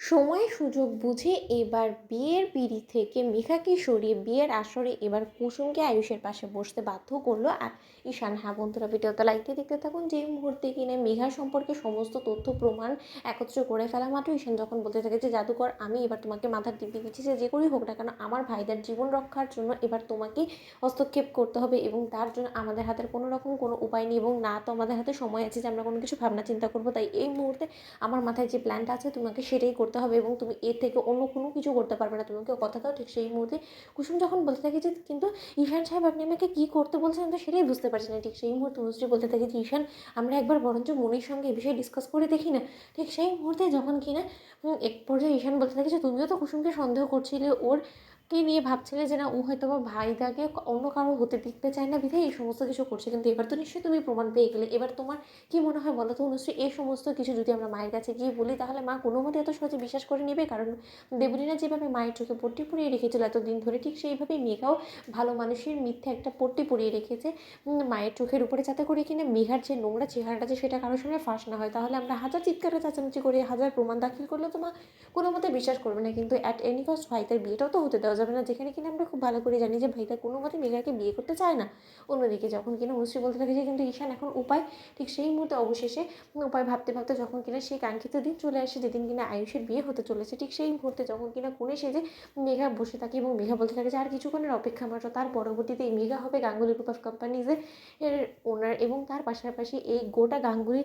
সময় সুযোগ বুঝে এবার বিয়ের পিঁড়ি থেকে মিখাকে সরিয়ে বিয়ের আসরে এবার কুসুমকে আয়ুষের পাশে বসতে বাধ্য করলো আর ঈশান। হ্যাঁ বন্ধুরা, ভিডিওটা লাইক দিয়ে দেখতে থাকুন। যে মুহূর্তে কিনা মেঘা সম্পর্কে সমস্ত তথ্য প্রমাণ একত্র করে ফেলা মাত্র ঈশান যখন বলতে থাকে যে জাদুকর, আমি এবার তোমাকে মাথার দিব্যি দিচ্ছি যে করেই হোক না কেন আমার ভাইদের জীবন রক্ষার জন্য এবার তোমাকে হস্তক্ষেপ করতে হবে এবং তার জন্য আমাদের হাতের কোনো রকম কোনো উপায় নেই এবং না তো আমাদের হাতে সময় আছে যে আমরা কোনো কিছু ভাবনা চিন্তা করবো। তাই এই মুহূর্তে আমার মাথায় যে প্ল্যানটা আছে তোমাকে সেটাই করতে হবে এবং তুমি এর থেকে অন্য কোনো কিছু করতে পারবে না, তোমাকে কথা দাও। ঠিক সেই মুহূর্তে কুসুম যখন বলতে থাকে যে কিন্তু ঈশান সাহেব আপনি আমাকে কী করতে বলছেন, আমি তো সেটাই বুঝতে পারছি না। ঠিক সেই মুহূর্তে অনুশ্রী বলতে থাকে যে ঈশান, আমরা একবার বরঞ্চ মনির সঙ্গে এ বিষয়ে ডিসকাস করে দেখি না। ঠিক সেই মুহূর্তে যখন কিনা এক পর্যায়ে ঈশান বলতে থাকে যে তুমিও তো কুসুমকে সন্দেহ করছিলে, ওর কে নিয়ে ভাবছিলে যে না ও হয়তো বা ভাইদাকে অন্য কারো হতে দিতে চায় না বিধায় এই সমস্ত কিছু করছে, কিন্তু এবার তো নিশ্চয়ই তুমি প্রমাণ পেয়ে গেলে। এবার তোমার কি মনে হয় বলো তো অনুশ্রী, এই সমস্ত কিছু যদি আমরা মায়ের কাছে গিয়ে বলি তাহলে মা কোনো মতে এত সহজে বিশ্বাস করে নেবে? কারণ দেবলীনা যেভাবে মায়ের চোখে পট্টি পরিয়ে রেখেছিল এতদিন ধরে, ঠিক সেইভাবেই মেঘাও ভালো মানুষের মিথ্যে একটা পট্টি পরিয়ে রেখেছে মায়ের চোখের উপরে, যাতে করে কিনা মেঘার যে নোংরা চেহারাটা আছে সেটা কারোর সামনে ফাঁস না হয়। তাহলে আমরা হাজার চিৎকারে চেঁচামেচি করে হাজার প্রমাণ দাখিল করলেও তো মা কোনো মতে বিশ্বাস করবে না। কিন্তু অ্যাট এনি কস্ট ভাইতার বিয়েটাও তো হতে দেওয়া যাবে না, যেখানে কিনা আমরা খুব ভালো করে জানি যে ভাইতা কোনো মতে মেঘাকে বিয়ে করতে চায় না। অন্যদিকে যখন কিনা অনুশ্রী বলতে থাকে যে কিন্তু ঈশান এখন উপায়, ঠিক সেই মুহূর্তে অবশেষে উপায় ভাবতে ভাবতে যখন কিনা সেই কাঙ্ক্ষিত দিন চলে আসে যেদিন কিনা আয়ুষের বিয়ে হতে চলেছে, ঠিক সেই মুহূর্তে যখন কিনা কোণে সেজে মেঘা বসে থাকে এবং মেঘা বলতে থাকে যে আর কিছুক্ষণের অপেক্ষা মাত্র, তার পরবর্তীতে এই মেঘা হবে গাঙ্গুলি গ্রুপ অফ কোম্পানিজের ওনার এবং তার পাশাপাশি এই গোটা গাঙ্গুলি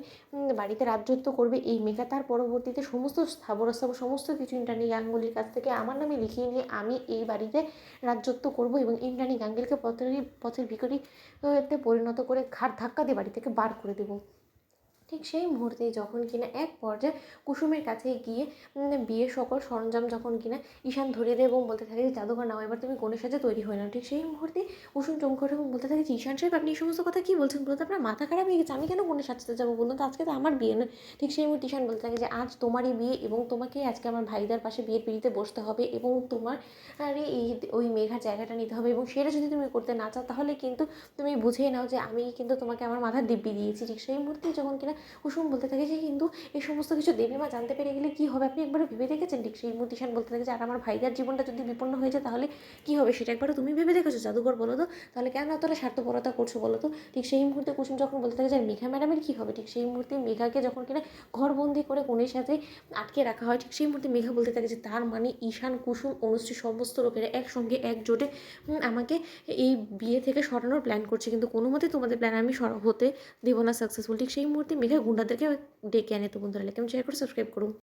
বাড়িতে রাজত্ব করবে এই মেঘা। তার পরবর্তীতে সমস্ত স্থাবর সমস্ত কিছু ইন্দ্রাণী গাঙ্গুলির কাছ থেকে আমার নামে লিখিয়ে নিয়ে আমি এই বাড়িতে রাজত্ব করব এবং ইন্দ্রাণী গাঙ্গুলিকে পথের ভিখারিতে পরিণত করে ঘাট ধাক্কা দিয়ে বাড়ি থেকে বার করে দেবো। ঠিক সেই মুহূর্তে যখন কিনা এক পর্যায়ে কুসুমের কাছে গিয়ে বিয়ের সকল সরঞ্জাম যখন কিনা ঈশান ধরিয়ে দেয় এবং বলতে থাকে যে জাদুঘর নাও এবার তুমি কনের সাথে তৈরি হয়ে নাও। ঠিক সেই মুহূর্তে কুসুম চমকে ওঠে এবং বলতে থাকে যে ঈশান সাহেব আপনি এই সমস্ত কথা কী বলছেন, বলতে আপনার মাথা খারাপ হয়ে গেছে, আমি কেন কনের সাজতে যাবো বলুন তো, আজকে তো আমার বিয়ে নয়। ঠিক সেই মুহূর্তে ঈশান বলতে থাকে যে আজ তোমারই বিয়ে এবং তোমাকে আজকে আমার ভাইদার পাশে বিয়ের পিড়িতে বসতে হবে এবং তোমার আরে এই ওই মেঘার জায়গাটা নিতে হবে এবং সেটা যদি তুমি করতে না চাও তাহলে কিন্তু তুমি বুঝেই নাও যে আমি কিন্তু তোমাকে আমার মাথার দিব্যি দিয়েছি। ঠিক সেই মুহূর্তে যখন কিনা কুসুম বলতে থাকে যে কিন্তু এই সমস্ত কিছু দেবীমা জানতে পেরে গেলে কী হবে, আপনি একবারও ভেবে দেখেছেন? ঠিক সেই মুহূর্তে ঈশান বলতে থাকে যে আর আমার ভাইদার জীবনটা যদি বিপন্ন হয়ে যায় তাহলে কী হবে সেটা একবারও তুমি ভেবে দেখেছো জাদুঘর বলো তো? তাহলে কেন এতটা স্বার্থপরতা করছো বলো তো? ঠিক সেই মুহূর্তে কুসুম যখন বলতে থাকে যে মেঘা ম্যাডামের কী হবে, ঠিক সেই মুহূর্তে মেঘাকে যখন কিনা ঘরবন্দি করে কোণের সাথে আটকে রাখা হয়, ঠিক সেই মুহূর্তে মেঘা বলতে থাকে যে তার মানে ঈশান কুসুম অনুশ্রী সমস্ত লোকেরা একসঙ্গে একজোটে আমাকে এই বিয়ে থেকে সরানোর প্ল্যান করছে, কিন্তু কোনো মতে তোমাদের প্ল্যান আমি হতে দেবো না সাকসেসফুল। ঠিক সেই মুহূর্তে মেঘা গুন্ডাদেরকে ডেকে আনে। তো বন্ধুরা লাইক কমেন্ট শেয়ার করে সাবস্ক্রাইব করুন।